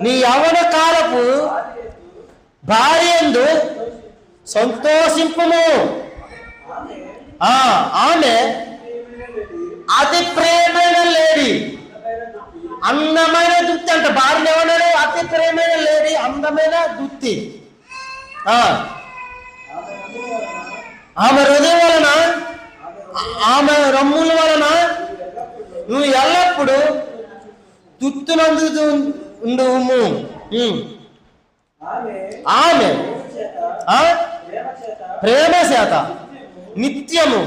నీ యవ్వన కాలపు భార్యందు సంతోషింపుము. ఆమె అతి ప్రేమైన లేడీ, అందమైన దుత్తి అంట. భార్య ఏమన్నాడు? అతి ప్రేమైన లేడీ, అందమైన దుత్తి. ఆమె హృదయం వలన, ఆమె రమ్ముల వలన నువ్వు ఎల్లప్పుడూ దుత్తునందు ఉండుము. ఆమె ప్రేమ చేత నిత్యము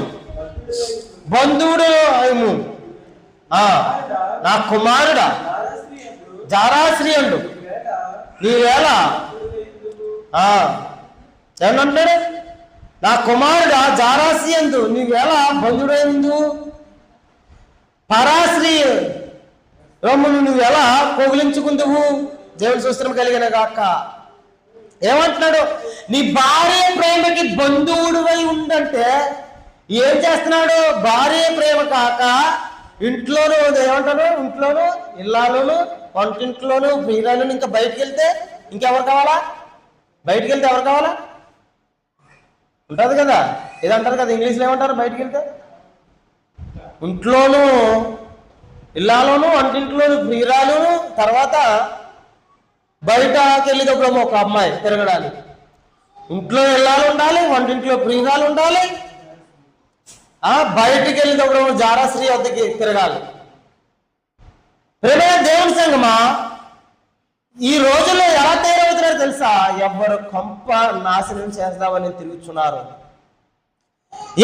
బంధువుడు అయము. నా కుమారుడా జారాశ్రీ అండు నీవేళ ఏమన్నాడు? నా కుమారుడా జారాశ్రీ అందు నీవేళ బంధుడైందు, పరాశ్రీ రమ్మును నువ్వు ఎలా కోగిలించుకుందువు. దేవుని స్తోత్రం కలిగిన గాక. ఏమంటున్నాడు? నీ భార్య ప్రేమకి బంధువుడివై ఉండంటే ఏం చేస్తున్నాడు? భార్య ప్రేమ కాక ఇంట్లోనూ, ఏమంటాడు, ఇంట్లోనూ, ఇళ్ళలోను, వంటింట్లోనూ, ప్రియురాలను, ఇంకా బయటికి వెళ్తే ఇంకెవరు కావాలా? బయటికి వెళ్తే ఎవరు కావాలా? ఉంటుంది కదా, ఏదంటారు కదా, ఇంగ్లీష్లో ఏమంటారు? బయటికి వెళ్తే ఇంట్లోనూ, ఇళ్ళలోను, వంటింట్లోను, ప్రియురాలును, తర్వాత బయటకి వెళ్ళేటప్పుడు ఒక అమ్మాయి తిరగడానికి. ఇంట్లో ఇళ్ళాలు ఉండాలి, వంటింట్లో ప్రియురాలు ఉండాలి, బయటికి వెళ్ళేటప్పుడు జారాశ్రీ వద్దకి తిరగాలి. ప్రేమ దేవుని సంగమా, ఈ రోజుల్లో ఎలా తయారవుతున్నారో తెలుసా? ఎవరు కొంప నాశనం చేద్దామని తిరుగుతున్నారు,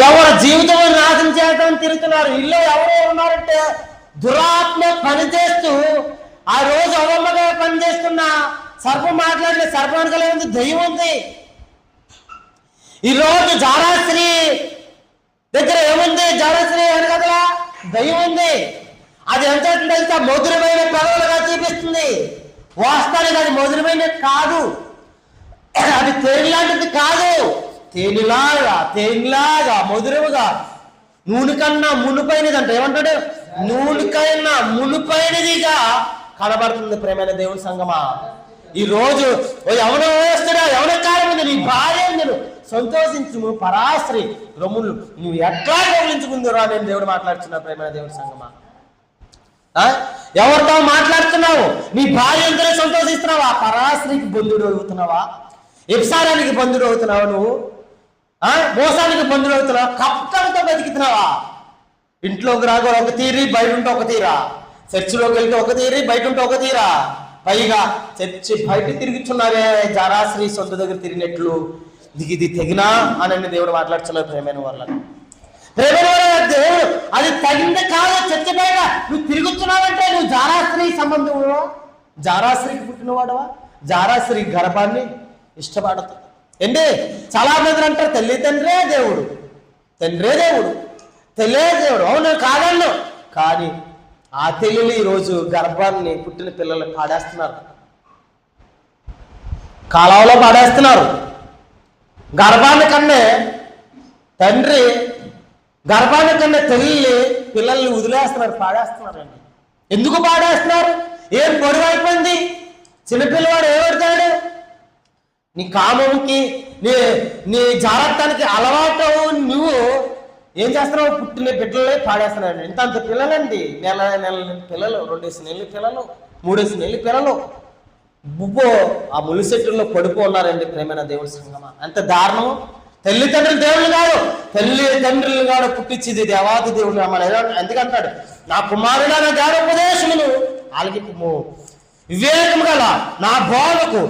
ఎవరు జీవితం నాశనం చేద్దామని తిరుగుతున్నారు. ఇల్లు ఎవరు ఉన్నారంటే దురాత్మ పనిచేస్తూ, ఆ రోజు అవమ్మగా పనిచేస్తున్న సర్పం మాట్లాడిన సర్పానికలే ఉంది, దయ్యం ఉంది. ఈరోజు జారాశ్రీ దగ్గర ఏముంది? జారాశ్రీ అని కదా దయ్యం ఉంది. అది ఎంత తెలుసా? మధురమైన పెదవులుగా చూపిస్తుంది. వాస్తవానికి అది మధురమైన కాదు, అది తేనెలాంటిది కాదు. తేనెలాగా మధురముగా, నూనె కన్నా మునుపైనది అంట. ఏమంటాడు? నూనె కన్నా మునుపైనదిగా కనబడుతుంది. ప్రేమైన దేవుని సంగమా, ఈ రోజు ఎవరో వేస్తున్నా, ఎవరి కాలం ఉంది, నీ భార్య నేను సంతోషించు, పరాశ్రీ రొమ్ములు నువ్వు ఎట్లా గమనించుకుందురా నేను దేవుడు మాట్లాడుతున్నా. ప్రేమైన దేవుని సంగమా, ఎవరితో మాట్లాడుతున్నావు? నీ భార్య ఎంతనే సంతోషిస్తున్నావా? పరాశ్రీకి బంధుడు అవుతున్నావా? ఎప్సారానికి బంధుడు అవుతున్నావా? నువ్వు మోసానికి బంధుడు అవుతున్నావా? కప్పంతో బతికితున్నావా? ఇంట్లోకి రాగా ఒక తీరి, బయట ఉంటే ఒక తీరా. చర్చిలోకి వెళ్తే ఒక తీరి, బయట ఉంటే ఒక తీరా. పైగా చర్చి బయట తిరుగుతున్నావే జారాశ్రీ సొంత దగ్గర తిరిగినట్లు. ఇది తెగినా అని దేవుడు మాట్లాడుతున్నారు. ప్రేమైన వాళ్ళని, ప్రేమైన వాళ్ళ దేవుడు అది తగింది కాదు. చర్చి బయట నువ్వు తిరుగుతున్నావంటే నువ్వు జారాశ్రీ సంబంధం, జారాశ్రీకి పుట్టినవాడవా? జారాశ్రీ గర్భాన్ని ఇష్టపడతావు ఏంటి? చాలా మంది అంటారు తల్లి తండ్రే దేవుడు, తండ్రే దేవుడు, తల్లే దేవుడు. అవును కాదన్ను, కానీ ఆ తల్లిని ఈరోజు గర్భాన్ని పుట్టిన పిల్లలు పాడేస్తున్నారు, కాలంలో పాడేస్తున్నారు. గర్భాన్ని కన్నే తండ్రి, గర్భాన్ని కన్నే తల్లి పిల్లల్ని వదిలేస్తున్నారు, పాడేస్తున్నారండి. ఎందుకు పాడేస్తున్నారు? ఏం పొరుగు అయిపోయింది? చిన్నపిల్లవాడు ఏమడతాడు? నీ కామంకి, నీ జాగ్రత్తకి అలవాటు నువ్వు ఏం చేస్తున్నావు? పుట్టిన బిడ్డలే పాడేస్తున్నాడు. ఇంత పిల్లలండి, నెల పిల్లలు, 2 నెలల పిల్లలు, 3 నెలల పిల్లలు బుబ్బో ఆ ములిసెట్టుల్లో పడుకో ఉన్నారండి. ప్రేమైన దేవుడి సంగమా, అంత దారుణం. తల్లిదండ్రులు దేవుళ్ళు కాదు, తల్లిదండ్రులు కాదు పుట్టించింది దేవాది దేవుడు. మన ఎందుకంటాడు? నా కుమారుడా నా జ్ఞానోపదేశమును ఆలకింపుము, వివేకము గల నా బోధకు,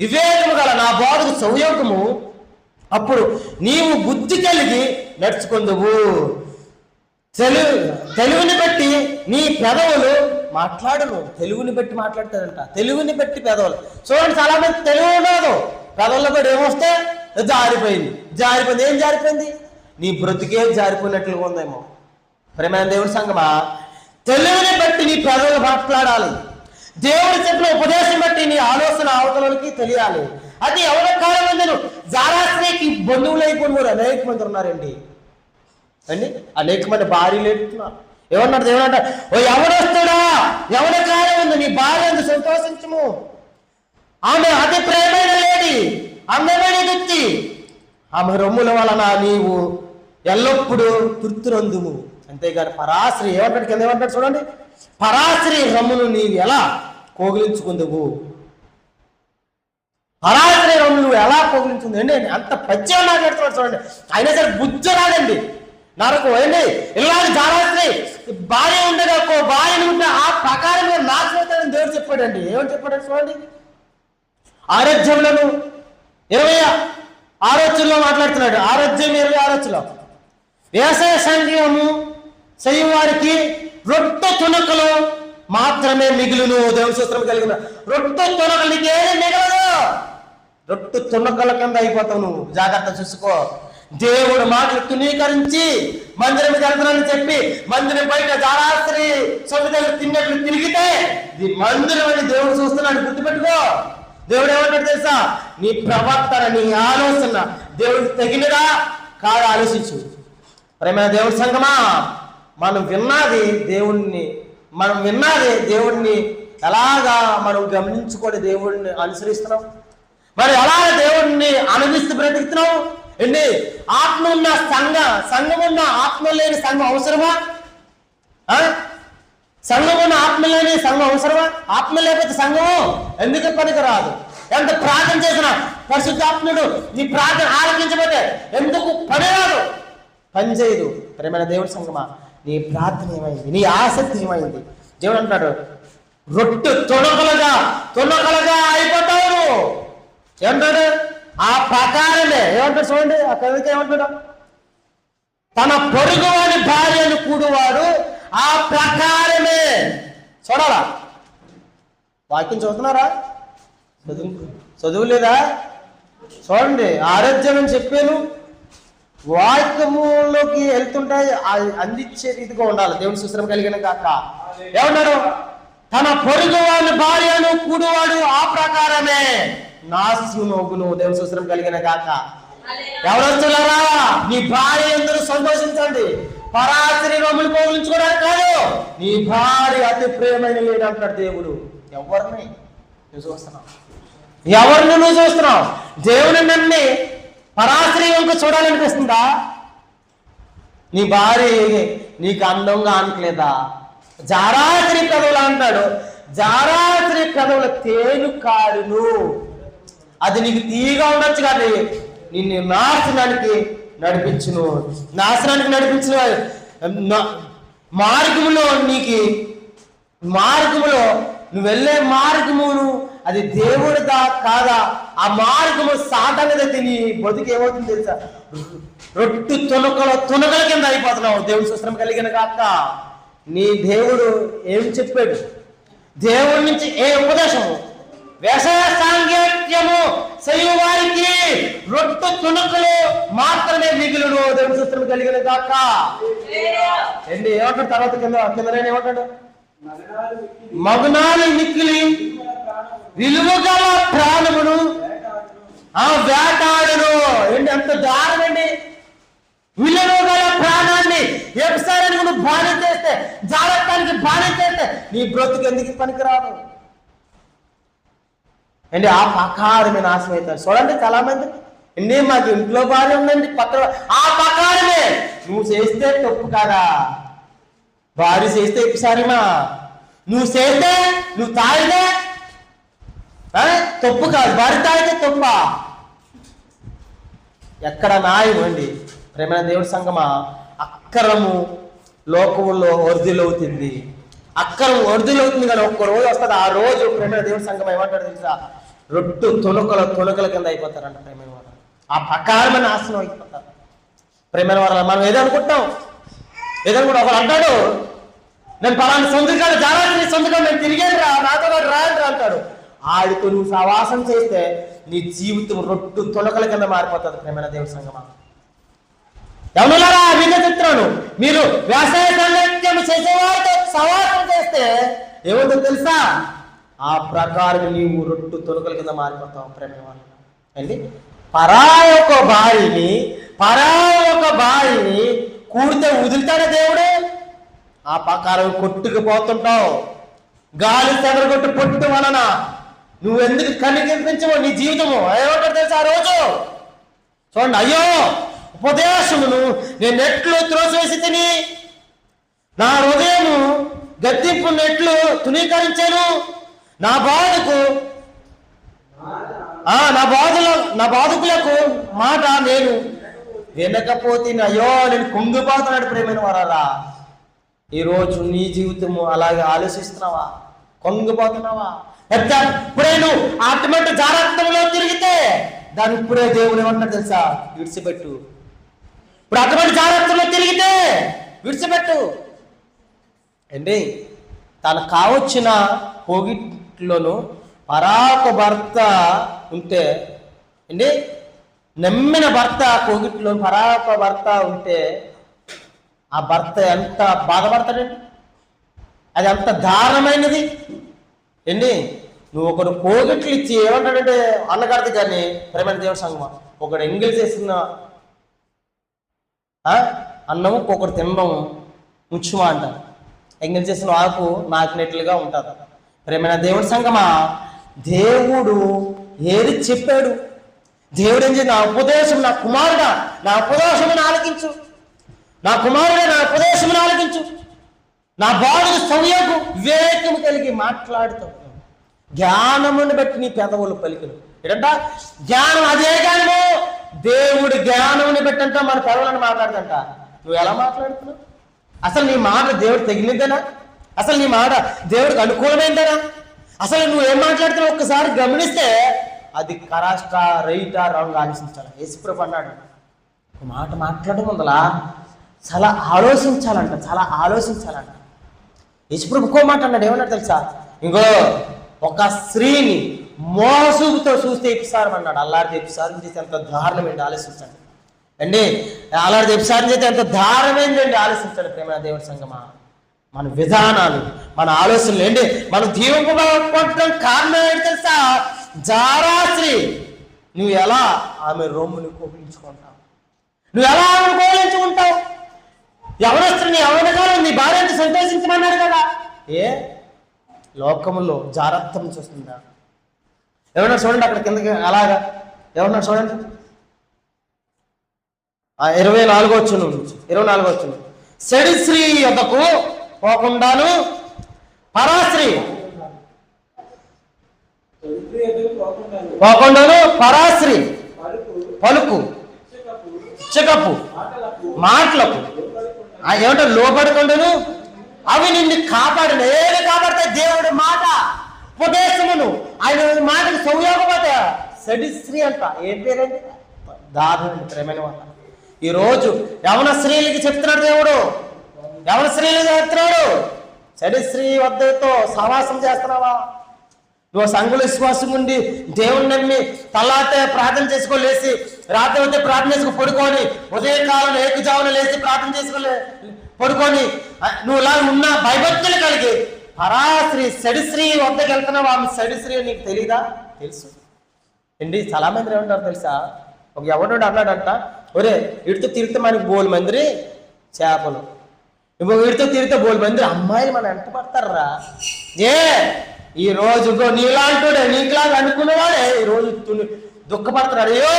వివేకము గల నా బోధకు సంయోగము, అప్పుడు నీవు బుద్ధి కలిగి నడుచుకుందువు. తెలుగుని బట్టి నీ పెదవులు మాట్లాడును. తెలుగుని బట్టి మాట్లాడతాడంట, తెలుగుని బట్టి పెదవులు. చూడండి, చాలా మంది తెలుగు ఉండదు, పెదవుల్లో కూడా ఏమొస్తే జారిపోయింది. ఏం జారిపోయింది? నీ బ్రతుకే జారిపోయినట్లుగా ఉందేమో. ప్రేమైన దేవుడి సంగమా, తెలుగుని బట్టి నీ పెదవులు మాట్లాడాలి. దేవుడు చెప్పిన ఉపదేశం బట్టి నీ ఆలోచన అవతలకి తెలియాలి. అది ఎవరి కాలం మంది జారాశ్రీకి బంధువులు అయిపోయిన వారు అనేక మంది ఉన్నారండి. అండి, అనేక మంది భార్యలు ఎడుతున్నారు, ఏమన్నాడు దేవుడు అంట, ఓ ఎవడొస్తాడా, ఎవరి కార్యం ఉంది, నీ భార్య అందు సంతోషించము, ఆమె అతి ప్రేమైన లేడి, అందమైన వ్యక్తి, ఆమె రొమ్ముల వలన నీవు ఎల్లప్పుడూ తృప్తినందుము. అంతేగాని పరాశ్రీ ఏమంటాడు, కింద ఏమంటాడు చూడండి, పరాశ్రీ రొమ్మును నీవు ఎలా కోగిలించుకుందువు, పరాశ్రీ రొమ్ము నువ్వు ఎలా కోగిలించుకుంది అండి. అంత పచ్చిగా మాట్లాడుతున్నాడు చూడండి. అయినా సరే బుద్ధి రాదండి నరకు ఏంటి, ఇలాంటి జారాశ్రీ భార్య ఉండగా భార్యను ఉంటే ఆ ప్రకారం నాశనం అవుతాడని దేవుడు చెప్పాడండి. ఏమని చెప్పాడు చూడండి, ఆరోగ్యములను 26 మాట్లాడుతున్నాడు. ఆరోగ్యం 26 వ్యవసాయ సంఘము చేయువారికి రొట్టె తునకలు మాత్రమే మిగులును. దేవుని సూత్రం కలిగిన రొట్టె తునకలు నీకేది మిగలదు, రొట్టె తునకల కింద అయిపోతావు నువ్వు. జాగ్రత్త చూసుకో. దేవుడు మాటలు తునీకరించి మందిరం వెళ్తున్నానని చెప్పి మందిరం బయట జారాస్త్రి సొంతలు తిన్నట్లు తిరిగితే ఇది మందిరం అని దేవుడు చూస్తున్నాడు, గుర్తుపెట్టుకో. దేవుడు ఏమంటాడు తెలుసా, నీ ప్రవర్తన, నీ ఆలోచన దేవుడికి తగినదా కాదు ఆలోచించు. ప్రేమ దేవుడి సంగమా, మనం విన్నది దేవుణ్ణి ఎలాగా మనం గమనించుకొని దేవుడిని అనుసరిస్తున్నాం, మరి ఎలా దేవుడిని అనుభవిస్తూ బ్రతుకుతున్నాం ఏంటి. ఆత్మ ఉన్న సంఘం ఉన్న ఆత్మ లేని సంఘం అవసరమా? సంఘం ఉన్న ఆత్మ లేని సంఘం అవసరమా? ఆత్మ లేకపోతే సంఘము ఎందుకు పనికిరాదు. ఎంత ప్రార్థన చేసినా పరిశుద్ధాత్ముడు నీ ప్రార్థన ఆలకించబోతే ఎందుకు పనిరాదు, పనిచేయదు. ప్రేమైన దేవుడి సంఘమా, నీ ప్రార్థన ఏమైంది, నీ ఆసక్తి ఏమైంది? దేవుడు అంటాడు, రొట్టె తునకలుగా అయిపోతావు. ఏమంటాడు, ఆ ప్రకారమే ఏమంటాడు చూడండి, ఆ కవిత ఏమంటాడు, తన పొరుగు వాని భార్యను కూడువాడు ఆ ప్రకారమే. చూడాలా, వాక్యం చదువుతున్నారా? చదువు లేదా? చూడండి, ఆరోగ్యం అని చెప్పాను, వాక్యములోకి వెళ్తుంటాయి, అందించే రీతిగా ఉండాలి. దేవుని సుశ్రమ కలిగిన కాక ఏమన్నాడు, తన పొరుగు వాని భార్యను కూడువాడు ఆ ప్రకారమే నాశనమగును. దేవుని సుశ్రమ కలిగిన కాక ఎవరొస్తున్నారా, నీ భార్య అందరూ సంతోషించండి. పరాశ్రీ రొమ్ములు పోగులించుకోవడానికి కాదు, నీ భార్య అతి ప్రేమైన లేదంటాడు దేవుడు. ఎవరిని నువ్వు చూస్తున్నావు? దేవుని నన్ను పరాశ్రీ వంక చూడాలనిపిస్తుందా? నీ భార్య నీకు అందంగా అనట్లేదా? జారాశ్రీ కథవులు అంటాడు, జారాశ్రీ కథవుల తేను కాడును, అది నీకు తీగా ఉండొచ్చు కానీ నిన్ను నాశనానికి నడిపించిన మార్గములో నువ్వు వెళ్ళే మార్గమును అది దేవుడిదా కాదా, ఆ మార్గము సాధనదైతే నీ బతుకు ఏమవుతుంది తెలుసా, రొట్టు తునకల కింద అయిపోతున్నావు. దేవుడి సుశ్రమ కలిగిన కాక నీ దేవుడు ఏం చెప్పాడు, దేవుడి నుంచి ఏ ఉపదేశము, వ్యవసాయ సాంకేత్యము చేయువారికి రొట్టె తునకలు మాత్రమే మిగులును. దేవుడి సుశ్రమ కలిగిన కాక ఏంటి ఏమంటాడు తర్వాత కింద ఏమంటాడు, మగునాలు మిక్కిలి విలువగల ప్రాణమును వేటాడును. ఏంటి అంత దారుణండి, విలువగల ప్రాణాన్ని వ్యవసాయానికి నువ్వు బాణి చేస్తే, జాగ్రత్తానికి బాణి చేస్తే నీ బ్రతుకు ఎందుకు పనికిరాదు అండి. ఆ ప్రకారమే నాశనం అవుతారు. చూడండి చాలా మంది అండి, మాకు ఇంట్లో భార్య ఉందండి, పక్కన ఆ ప్రకారమే నువ్వు చేస్తే తప్పు కాదా, భార్య చేస్తే ఎక్కుసారిమా, నువ్వు చేస్తే నువ్వు తాగితే తప్పు కాదు, భార్య తాగితే తప్ప. ఎక్కడ న్యాయం అండి. ప్రేమైన దేవుడి సంగమా, అక్కరము లోకములో వృద్ధిలవుతుంది, అక్కరం వృద్ధిలవుతుంది కానీ ఒక్క రోజు వస్తుంది, ఆ రోజు ప్రేమైన దేవుడి సంగమా ఏమంటాడు తెలుసా, రొట్టు తునకల కింద అయిపోతారంట. ప్రేమైన వారు ఆ ప్రకారమైన నాశనం అయిపోతారు. ప్రేమైన వారు మనం ఏదనుకుంటాం, ఒకరు అంటాడు, నేను పలానా సొంతకాలు జాగ్రత్త సొంతకాలు నేను తిరిగాను రా, నాతో పాటు రాను అంటాడు. ఆడితో నువ్వు సవాసం చేస్తే నీ జీవితం రొట్టు తునకల కింద మారిపోతుంది. ప్రేమైన దేవుడి సంగమా, ఎవరులారా మీతో చెప్తున్నాను, మీరు వ్యవసాయ సంఘం చేసేవారితో సవాసం చేస్తే ఏముందో తెలుసా, ఆ ప్రకారం నీవు రొట్టు తునకల కింద మారిపోతావు. ప్రేమైన వాళ్ళు అండి, పరాయి ఒక భార్యని కూడితే వదులుతాడా దేవుడు? ఆ ప్రకారం కొట్టుకుపోతుంటావు. గాలి చెదరగొట్టు పొట్టు వలన నువ్వెందుకు కనిపించవు నీ జీవితము? ఏమంటారు తెలుసా ఆ రోజు? చూడండి, అయ్యో ఉపదేశమును నేను ఎట్లు త్రోసివేసి తిని, నా హృదయము గద్దింపు నెట్లు తునీకరించాను, నా బాధకులకు మాట నేను వినకపోతే అయ్యో నేను కుంగిపోతున్నాడు. ప్రేమైన వారారా, ఈరోజు నీ జీవితము అలాగే ఆలోచిస్తున్నావా? కొంగిపోతున్నావా? ఇప్పుడే నువ్వు అటువంటి జాగ్రత్తలో తిరిగితే దాని ఇప్పుడే దేవుడు ఏమన్నా తెలుసా? విడిచిపెట్టు. ఇప్పుడు అటువంటి జాగ్రత్తలో తిరిగితే విడిచిపెట్టు. అండి, తనకు కావచ్చిన పోగిట్లోను పరాక భర్త ఉంటే అండి, నమ్మిన భర్త కోగిట్లో పరాక భర్త ఉంటే ఆ భర్త ఎంత బాధపడతాడండి? అది అంత దారుణమైనది అండి. నువ్వు ఒకడు కోగిట్లు ఇచ్చి ఏమంటాడంటే అన్నగారిది కానీ ప్రేమైన దేవుడి సంగమా, ఒకడు ఎంగిల్ చేసిన అన్నము ఒకడు తినడం ముచ్చుమా అంటారు. ఎంగిల్ చేసిన ఆకు నాకినట్లుగా ఉంటుంది. ప్రేమైన దేవుడి సంగమా, దేవుడు ఏది చెప్పాడు? దేవుడు ఏం చేసి నా ఉపదేశం, నా కుమారుడా నా ఉపదేశమును ఆలకించు, నా కుమారుడే నా ఉపదేశమును ఆలకించు, నా బాలుడు సౌయకు వివేకము కలిగి మాట్లాడుతావు, జ్ఞానమును బట్టి నీ పెదవులు పలికిను. ఏంటంట జ్ఞానం? అదే జ్ఞానము. దేవుడు జ్ఞానముని బట్టి అంట మన పెదవులను మాట్లాడుతుంట. నువ్వు ఎలా మాట్లాడుతున్నావు? అసలు నీ మాట దేవుడు తగిలిందేనా? అసలు నీ మాట దేవుడికి అనుకూలమైందేనా? అసలు నువ్వు ఏం మాట్లాడుతున్నావు ఒక్కసారి గమనిస్తే అది కరెక్టా రైటా రాంగ్ ఆలోచించాలి. యేసుప్రభు అన్నాడు, ఒక మాట మాట్లాడడం ముందలా చాలా ఆలోచించాలంట, చాలా ఆలోచించాలంట. యేసుప్రభు ఇంకో మాట అన్నాడు. ఏమన్నాడు తెలుసా? ఇంకో ఒక స్త్రీని మోసుగుతో చూస్తే ఎపిసారం అన్నాడు. అల్లాడితే ఎపిసారం చేస్తే ఎంత దారుణమైంది ఆలోచించండి అండి. అల్లాడితే ఎపిసారం చేస్తే ఎంత దారుణమైందండి ఆలోచించండి. ప్రేమ దేవుడి సంగమా, మన విధానాలు, మన ఆలోచనలు ఏంటి మనం దీవింపబడటం కారణం ఏంటి తెలుసా? జారాశ్రీ. నువ్వు ఎలా ఆమె రొమ్ముని కోపించుకుంటావు? నువ్వు ఎలా ఆమెను కోపించుకుంటావు? యవనస్తుని యవనకాలం నీ భార్యను సంతోషించమన్నాడు కదా. ఏ లోకములో జారత్వం చూస్తుందా? ఎవరన్నా చూడండి అక్కడ కిందకి అలాగా. ఎవరన్నా చూడండి 24వ వచనం నుంచి 24వ వచనం. సెడిశ్రీ యొద్దకు పోకుండాను పరాశ్రీ పరాశ్రీ పలుకు చికపు మాటలకు ఏమంటారు లోపడకుండాను అవి నిన్ను కాపాడిన. ఏది కాపాడితే దేవుడి మాట ఉపదేశమును ఆయన మాటకు సౌయోగపడ సెడిశ్రీ అంట. ఏం పేరండి? దారుణండి ప్రేమైన వాళ్ళ. ఈరోజు యవన స్త్రీలకి చెప్తున్నాడు దేవుడు, యవన స్త్రీలకి చెప్తున్నాడు, సెడిశ్రీ వద్దతో సహవాసం చేస్తున్నావా? నువ్వు సంఘుల విశ్వాసం ఉండి దేవుని నమ్మి తల్లాతే ప్రార్థన చేసుకోలేసి రాత్రి వస్తే ప్రార్థన చేసుకుని పడుకొని ఉదయకాలం ఏకుజామున లేచి ప్రార్థన చేసుకుని పడుకొని నువ్వు ఇలా ఉన్న భయభక్తులు కలిగి పరాశ్రీ సెడిశ్రీ వద్దకు వెళ్తున్నావు. ఆమె సెడిశ్రీ నీకు తెలీదా? తెలుసు అండి. చాలా మంది ఏమంటారు తెలుసా? ఒక ఎవడు అన్నాడంట, ఒరే వీడితో తిరిగితే మనకి బోల్ మంది చేపలు, ఇంకొక వీడితో తిరిగితే బోల్ మంది అమ్మాయిలు మన వెంట పడతారా? ఈ రోజు నీలాంటి నీకులాగా అనుకునేవాడే ఈరోజు దుఃఖపడుతున్నాడు. అయ్యో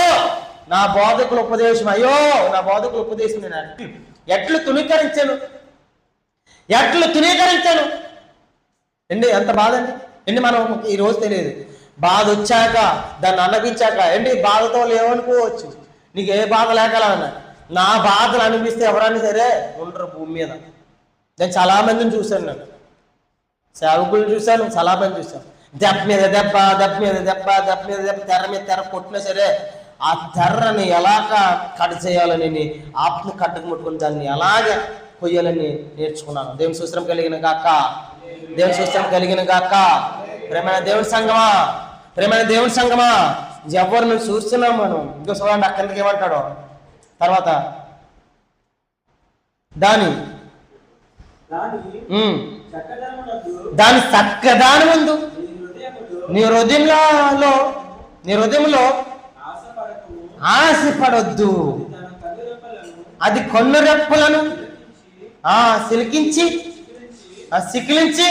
నా బోధకుల ఉపదేశం, అయ్యో నా బోధకుల ఉపదేశం నేను ఎట్లు తునీకరించాను అండి. ఎంత బాధ అండి అండి. మనం ఈరోజు తెలియదు, బాధ వచ్చాక దాన్ని అన్నగించాక ఏంటి బాధతో లేవనుకోవచ్చు. నీకు ఏ బాధ లేకలా అన్నా నా బాధలు అనిపిస్తే ఎవరైనా సరే ఉండరు భూమి మీద. నేను చాలా మందిని చూశాను, నేను సేవకులు చూశాను, చాలా మంది చూశాను. దెబ్బ మీద దెబ్బ, దెబ్బ మీద దెబ్బ, దెబ్బ మీద దెబ్బ, తెర మీద తెర కొట్టినా సరే ఆ తెర్రని ఎలాగ కట్ చేయాలని ఆత్మ కట్టుకు ముట్టుకుని దాన్ని ఎలాగ కొయ్యాలని నేర్చుకున్నాను. దేవుని సూత్రం కలిగిన గాక, దేవుని సూత్రం కలిగిన గాక. ప్రేమైన దేవుని సంగమా, ప్రేమైన దేవుని సంగమా, ఎవరిని చూస్తున్నాం మనం. ఇంకో చూడండి అక్కడికి ఏమంటాడో తర్వాత దాని చక్కదాని ముందు నీ హృదయంలో ఆశపడొద్దు. అది కన్ను రెప్పలను సిలికించి సిక్కిలించి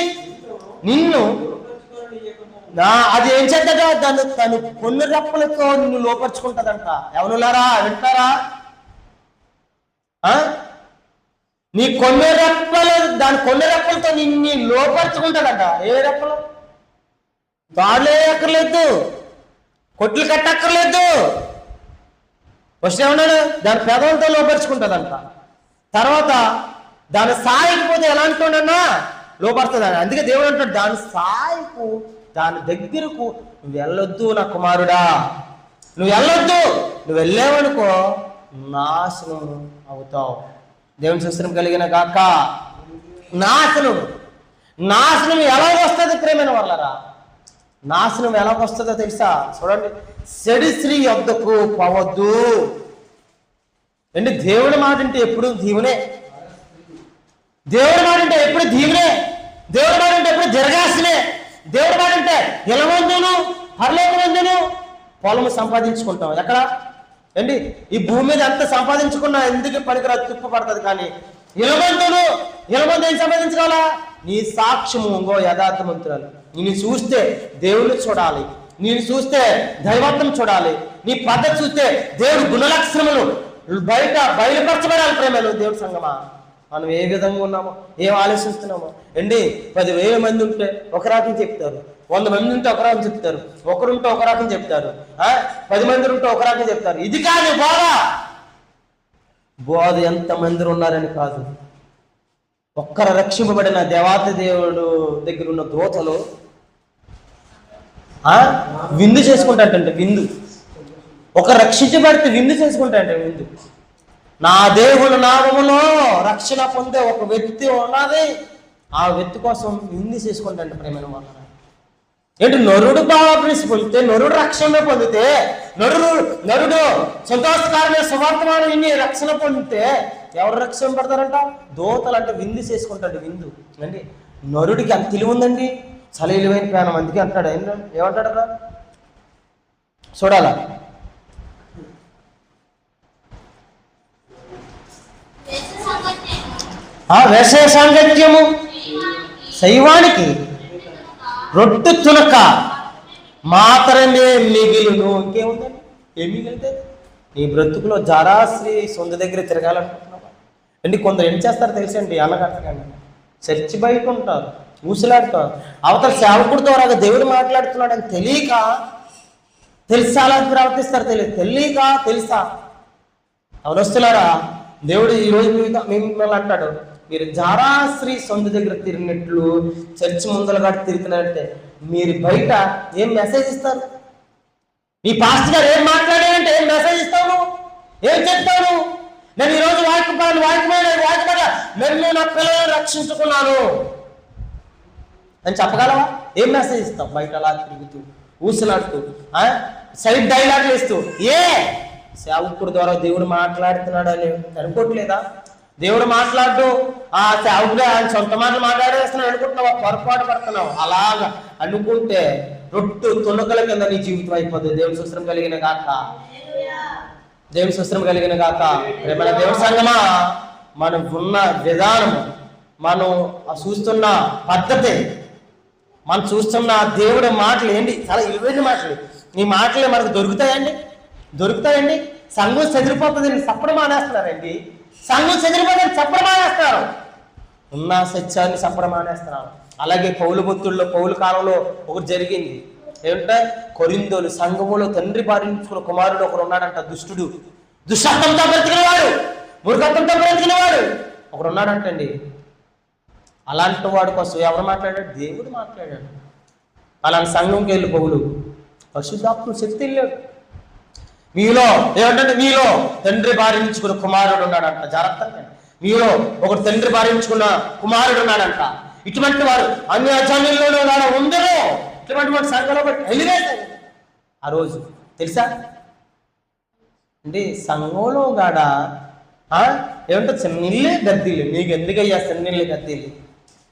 నిన్ను అది ఏం చేద్దట, తను కొన్ని రెప్పలతో నిన్ను లోపరుచుకుంటదంట. ఎవరులారా వింటారా? నీ కొన్ని రెప్పలు, దాని కొన్ని రెప్పలతో నిన్ను లోపరుచుకుంటదంట. ఏ రెప్పలు? తాళ్ళు వేయక్కర్లేదు, కొట్లు కట్టక్కర్లేదు. ఫస్ట్ ఏమన్నాడు? దాని పెదవులతో లోపరుచుకుంటుందంట. తర్వాత దాని సాయకపోతే ఎలా అంటున్నా లోపడుతుంది. అందుకే దేవుడు అంటాడు, దాని సాయకు, దాని దగ్గరకు నువ్వు వెళ్ళొద్దు నా కుమారుడా, నువ్వు వెళ్ళొద్దు. నువ్వు వెళ్ళావనుకో నాశనం అవుతావు. దేవుని సుస్థిరం కలిగిన గాక. నాశనం ఎలాగొస్తుంది ప్రేమైన వాళ్ళరా? నాశనం ఎలాగొస్తుందో తెలుసా? చూడండి, చెడు స్త్రీ యొద్దకు పోవద్దు. అంటే దేవుడి మాట అంటే ఎప్పుడు దీవునే, దేవుడి మాట అంటే ఎప్పుడు దీవునే, దేవుడి మాట అంటే ఎప్పుడు జరగాల్సినే. దేవుడి మాట అంటే ఎలవందును హర్లేకవందును పొలము సంపాదించుకుంటాం. ఎక్కడ ఏంటి? ఈ భూమి మీద ఎంత సంపాదించుకున్నా ఎందుకు పనికిరాదు, తిప్పబడుతుంది. కానీ ఇలవంతుడు ఏం సంపాదించుకోవాలా? నీ సాక్ష్యము ఇంకో యథార్థవంతురాలు. నేను చూస్తే దేవుని చూడాలి, నేను చూస్తే దైవత్వం చూడాలి, నీ పద్ధతి చూస్తే దేవుడు గుణలక్షణములు బయలుపరచబడాలి. ప్రేమలు దేవుడి సంగమా, మనం ఏ విధంగా ఉన్నామో, ఏం ఆలోచిస్తున్నామో. అండి 10,000 మంది ఉంటే ఒక రకం చెప్తారు, 100 మంది ఉంటే ఒక రకం చెప్తారు, ఒకరుంటే ఒక రకం చెప్తారు, 10 మంది ఉంటే ఒక రకం చెప్తారు. ఇది కాదు బోధ ఎంతమంది ఉన్నారని కాదు. ఒక్కరు రక్షింపబడిన దేవాతి దేవుడు దగ్గర ఉన్న దూతలు విందు చేసుకుంటాంటే, విందు. ఒక రక్షించబడితే విందు చేసుకుంటాంటే, విందు. నా దేవుడు నామములో రక్షణ పొందే ఒక వ్యక్తి ఉన్నది, ఆ వ్యక్తి కోసం విందు చేసుకుంటాంటే ప్రేమైన వాళ్ళ. ఏంటి? నరుడు బాప్తిస్మం పొందితే, నరుడు రక్షణ పొందితే, నరుడు సంతోషకరమైన సువార్తమానం విని రక్షణ పొందితే ఎవరు రక్షణ పడతారంట? దూతలు. అంటే విందు చేసుకుంటాడు, విందు. అండి నరుడికి అంత తెలివి ఉందండి, సలీలమైన ప్రాణం. అందుకే అంటాడు, ఏమంటాడు అక్కడ చూడాలా? వేషయ సాంగత్యము శైవానికి రొట్టు తునక మాత్రమే మిగిలును. ఇంకేముందండి? ఏం మిగిలితే? నీ బ్రతుకులో జరాశ్రీ సొంత దగ్గర తిరగాలనుకుంటున్నావా అండి? కొందరు ఏం చేస్తారు తెలుసండి, అన్నగట్టకండి చర్చి బయట ఉంటారు, ఊసులాడుతారు. అవతల సేవకుడి ద్వారా దేవుడు మాట్లాడుతున్నాడని తెలియక, తెలుసా అలా ప్రవర్తిస్తారు. తెలియక తెలుసా? అవనొస్తున్నారా? దేవుడు ఈరోజు మిమ్మల్ని అంటాడు, మీరు జారాశ్రీ సొంత దగ్గర తిరిగినట్లు చర్చి ముందల కాడ తిరుగుతున్నారంటే మీరు బయట ఏం మెసేజ్ ఇస్తారు? నీ పాస్టర్ గారు ఏం మాట్లాడారంటే ఏం మెసేజ్ ఇస్తావు? ఏం చెప్తావు? నేను ఈరోజు వాక్యపడ నేను నా పిల్లలను రక్షించుకున్నాను అని చెప్పగలవా? ఏం మెసేజ్ ఇస్తావు? బయట అలా తిరుగుతూ ఊసలాడుతూ సైడ్ డైలాగులు ఇస్తూ ఏ సేవకుడి ద్వారా దేవుడు మాట్లాడుతున్నాడు అని అనుకోవట్లేదా? దేవుడు మాట్లాడు, ఆ సేవకుడే ఆయన సొంత మాటలు మాట్లాడేస్తున్నాడు అనుకుంటున్నావా? పొరపాటు పడుతున్నావు. అలాగా అనుకుంటే రొట్టు తునకల కింద నీ జీవితం అయిపోతుంది. దేవుని సుస్త్రం కలిగిన గాక. దేవుని సుస్త్రం కలిగిన గాక. మన దేవుడి సంగమా, మనం ఉన్న విధానము, మనం చూస్తున్న పద్ధతి, మనం చూస్తున్న దేవుడి మాటలు ఏంటి? చాలా ఇలువైన మాటలు. నీ మాటలే మనకు దొరుకుతాయండి. సంఘం చెదిరిపోతుందని చెప్పడం మానేస్తున్నారండి. సంఘం చెదిరిపోతుందని చెప్పడం మానేస్తున్నారు. ఉన్న సత్యాన్ని చెప్పడం మానేస్తున్నారు. అలాగే పౌలు కాలంలో ఒకటి జరిగింది. ఏమంటే కొరింథోలు సంఘములో తండ్రి భారించుకున్న కుమారుడు ఒకడు ఉన్నాడంట. దుష్టత్వంతో బ్రతికినవాడు, మూర్ఖత్వంతో బ్రతికినవాడు ఒకడు ఉన్నాడంటండి. అలాంటి వాడి కోసం ఎవరు మాట్లాడాడు? దేవుడు మాట్లాడాడు. అలాంటి సంఘంకి వెళ్ళి పౌలు పరిశుద్ధాత్మ శక్తి వెళ్ళాడు. మీలో తండ్రి భారించుకున్న కుమారుడు ఉన్నాడంట. జాగ్రత్తగా, మీలో ఒకటి తండ్రి భారించుకున్న కుమారుడు ఉన్నాడంట. ఇటువంటి వారు అన్ని అజాన్యుల్లోనూ ఉందరో ఇటువంటి వాడు సంఘంలో వెళ్ళివేశారు. ఆ రోజు తెలుసా అండి, సంఘంలో గాడ ఏమంటే చిన్నిళ్ళే గద్దీలు. నీకు ఎందుకయ్యా చిన్నిళ్ళే గద్దీలు?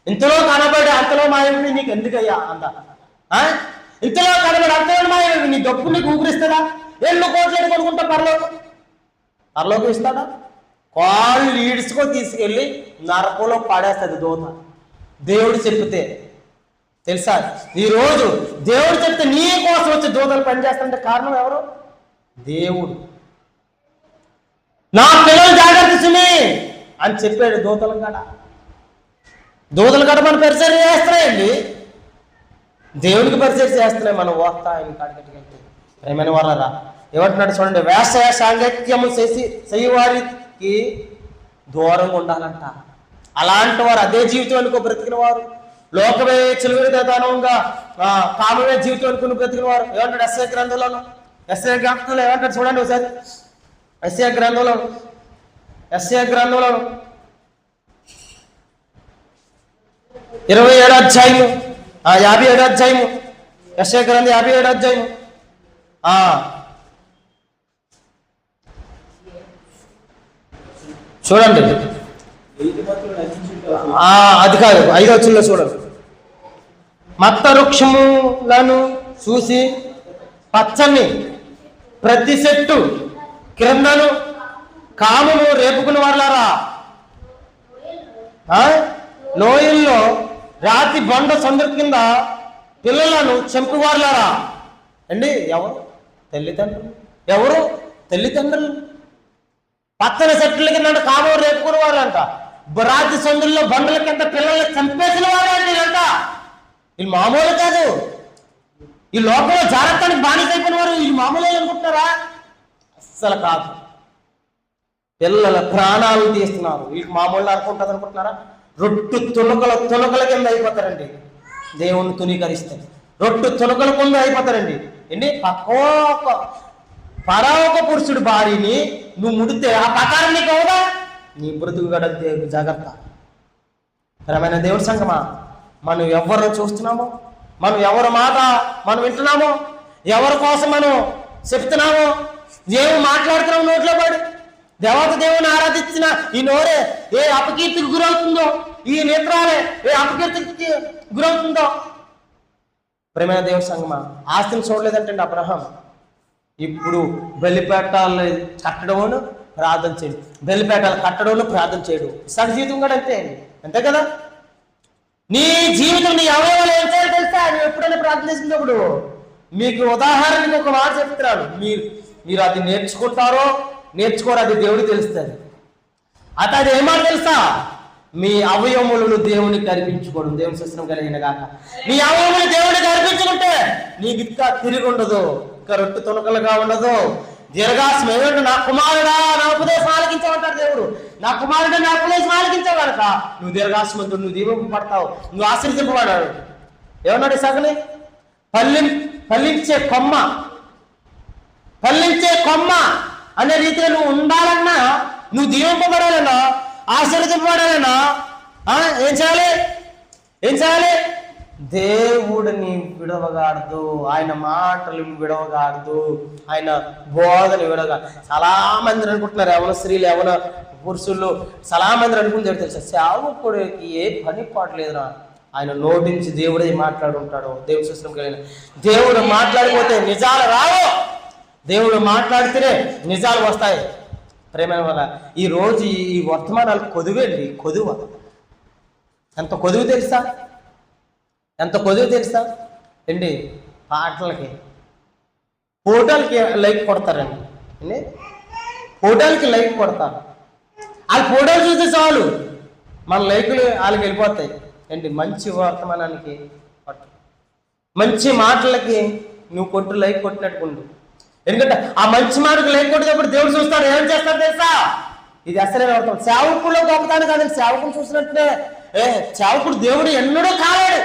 ఇంతలో కనబడి అంతలో మాయవి నీకు ఎందుకయ్యా అంత? ఇంతలో కనబడి అంతలో మాయవి నీ డబ్బు నీకు ఊపిరిస్తుందా? 2 కోట్లు కొనుక్కుంటా పరలోకం ఇస్తాడా? కాళ్ళు ఈడ్చుకొని తీసుకెళ్ళి నరకంలో పడేస్తుంది దూత. దేవుడు చెప్తే. తెలుసా, ఈరోజు దేవుడు చెప్తే నీ కోసం వచ్చి దూతలు పనిచేస్తుంటే కారణం ఎవరు? దేవుడు. నా పిల్లలు జాగ్రత్త సుమి అని చెప్పాడు దూతలు కాడ. దూతలు కాడ మనం పరిచయం చేస్తున్నాయండి, దేవునికి పరిచయం చేస్తున్నాయి. మనం ఓర్తా ఆయన కాడికెట్టుకెళ్తే. ఏమైనా వాళ్ళరా ఏమంటున్నాడు చూడండి, వ్యవసాయ సాంగత్యము చేయువారికి దూరంగా ఉండాలంట. అలాంటి వారు అదే జీవితం అనుకో బ్రతికిన వారు, లోకమే చిలువరితనంగా కామమే జీవితం అనుకుని బ్రతికిన వారు. ఏమంటాడు ఎస్ఐ గ్రంథంలోను, ఎస్ఐ గ్రంథంలో ఏమంటాడు చూడండి ఒకసారి. ఎస్ఐ గ్రంథంలో 27వ అధ్యాయము 57వ అధ్యాయము ఎస్ఐ గ్రంథం 57వ అధ్యాయము చూడండి. అది కాదు, 5వ వచనంలో చూడండి. మత్త వృక్షములను చూసి పచ్చని ప్రతి చెట్టు క్రిందను కామును రేపుకుని వాళ్ళారా, లోయల్లో రాతి బండ సందు కింద పిల్లలను చంపివారులారా అండి. ఎవరు? తల్లిదండ్రులు. ఎవరు? తల్లిదండ్రులు. పచ్చని చెట్ల కింద కామును రేపుకుని వారు అంట, రాతి సందుల్లో బండల కింద పిల్లల్ని చంపేసిన వారండి వీళ్ళంట. వీళ్ళు మామూలు కాదు, ఈ లోకంలో జాగ్రత్తకి బానిసైపోయిన వారు వీళ్ళు మామూలు అనుకుంటున్నారా? అస్సలు కాదు. పిల్లల ప్రాణాలు తీస్తున్నారు. వీళ్ళకి మామూలు అనుకుంటుంది అనుకుంటున్నారా? రొట్టు తుణుకల కింద అయిపోతారండి దేవుణ్ణి తునీకరిస్తే. రొట్టు తుణుకల కింద అయిపోతారండి. ఏంటి పరావక పురుషుడు భార్యని నువ్వు ముడితే ఆ ప్రకారం నీకు అవుదా? నీ బ్రతుకు గడ జాగ్రత్త. ప్రియమైన దేవుడి సంగమా, మనం ఎవరు చూస్తున్నామో, మనం ఎవరి మాట మనం వింటున్నామో, ఎవరి కోసం మనం చెప్తున్నామో, ఏమి మాట్లాడుతున్నాం నోట్లో పడి, దేవత దేవుని ఆరాధించిన ఈ నోరే ఏ అపకీర్తికి గురవుతుందో, ఈ నేత్రాలే ఏ అపకీర్తికి గురవుతుందో. ప్రేమైన దేవుడి సంగమా, ఆస్తిని చూడలేదంటే అబ్రహాం ఇప్పుడు బలిపేటాలు కట్టడమును ప్రార్థన చేయడు, బలిపేటాలు కట్టడంలో ప్రార్థన చేయడు. సగ జీవితం కూడా అంతే అండి, అంతే కదా. నీ జీవితం నీ అవయవాలు ఏం చేయాలి తెలుసా? నువ్వు ఎప్పుడైనా ప్రార్థన చేసినప్పుడు మీకు ఉదాహరణకి ఒక మాట చెప్తున్నాను. మీరు అది నేర్చుకుంటారో నేర్చుకోరు, అది దేవుడికి తెలుస్తుంది. అది ఏమాట తెలుసా? మీ అవయవములను దేవునికి అర్పించుకోవడం. దేవుని శస్త్రం కలిగిన కాక నీ అవయవములు దేవునికి అర్పించుకుంటే నీకు ఇంకా తిరిగి ఉండదు, ఇంకా రొట్టు తునకలుగా ఉండదు. దీర్ఘాసం ఏమంటే నా కుమారుడా నా ఉపదేశం ఆలకించమంటాడు దేవుడు. నా కుమారుడు నా ఉపదేశం ఆలకించావు కనుక నువ్వు దీర్ఘాసమంతుడు, నువ్వు దీవింపబడతావు, నువ్వు ఆశీర్వదింపబడాడు. ఏమన్నాడు సగని? ఫలించే కొమ్మ అనే రీతిలో నువ్వు ఉండాలన్నా, నువ్వు దీవింపబడాలన్నా, ఆశీర్వదింపబడాలన్నా ఏం చేయాలి? దేవుడిని విడవగాడదు, ఆయన మాటలు విడవగాడదు, ఆయన బోధని విడవగాడు. చాలా మంది అనుకుంటున్నారు, ఎవరి స్త్రీలు ఎవరి పురుషులు చాలా మంది అనుకుంటారు తెలుసా, సేవకుడికి ఏ పని పాటలేదురా, ఆయన నోటించి దేవుడే మాట్లాడుంటాడు. దేవుడి శస్త్రం కలిగిన దేవుడు మాట్లాడిపోతే నిజాలు రావు, దేవుడు మాట్లాడితేనే నిజాలు వస్తాయి. ప్రేమైన వల్ల ఈరోజు ఈ వర్తమానాలు కొదువేండి, కొదువ. ఎంత కొదువు తెలుసా? అండి. పాటలకి ఫోటోలకి లైక్ కొడతారండి, అండి. ఫోటోలకి లైక్ కొడతారు. వాళ్ళు ఫోటోలు చూస్తే చాలు మన లైకులు వాళ్ళకి వెళ్ళిపోతాయి. ఏంటి? మంచి వర్తమానానికి కొట్టు, మంచి మాటలకి నువ్వు కొట్టు, లైక్ కొట్టినట్టుకుండు. ఎందుకంటే ఆ మంచి మాటకు లైక్ కొట్టేటప్పుడు దేవుడు చూస్తాడు. ఏం చేస్తాడు తెలుసా? ఇది అసలే వర్తం. సేవకుల్లో గొప్పతాను కాదండి, సేవకుని చూసినట్టే సేవకుడు దేవుడు ఎన్నడూ కాలేడు.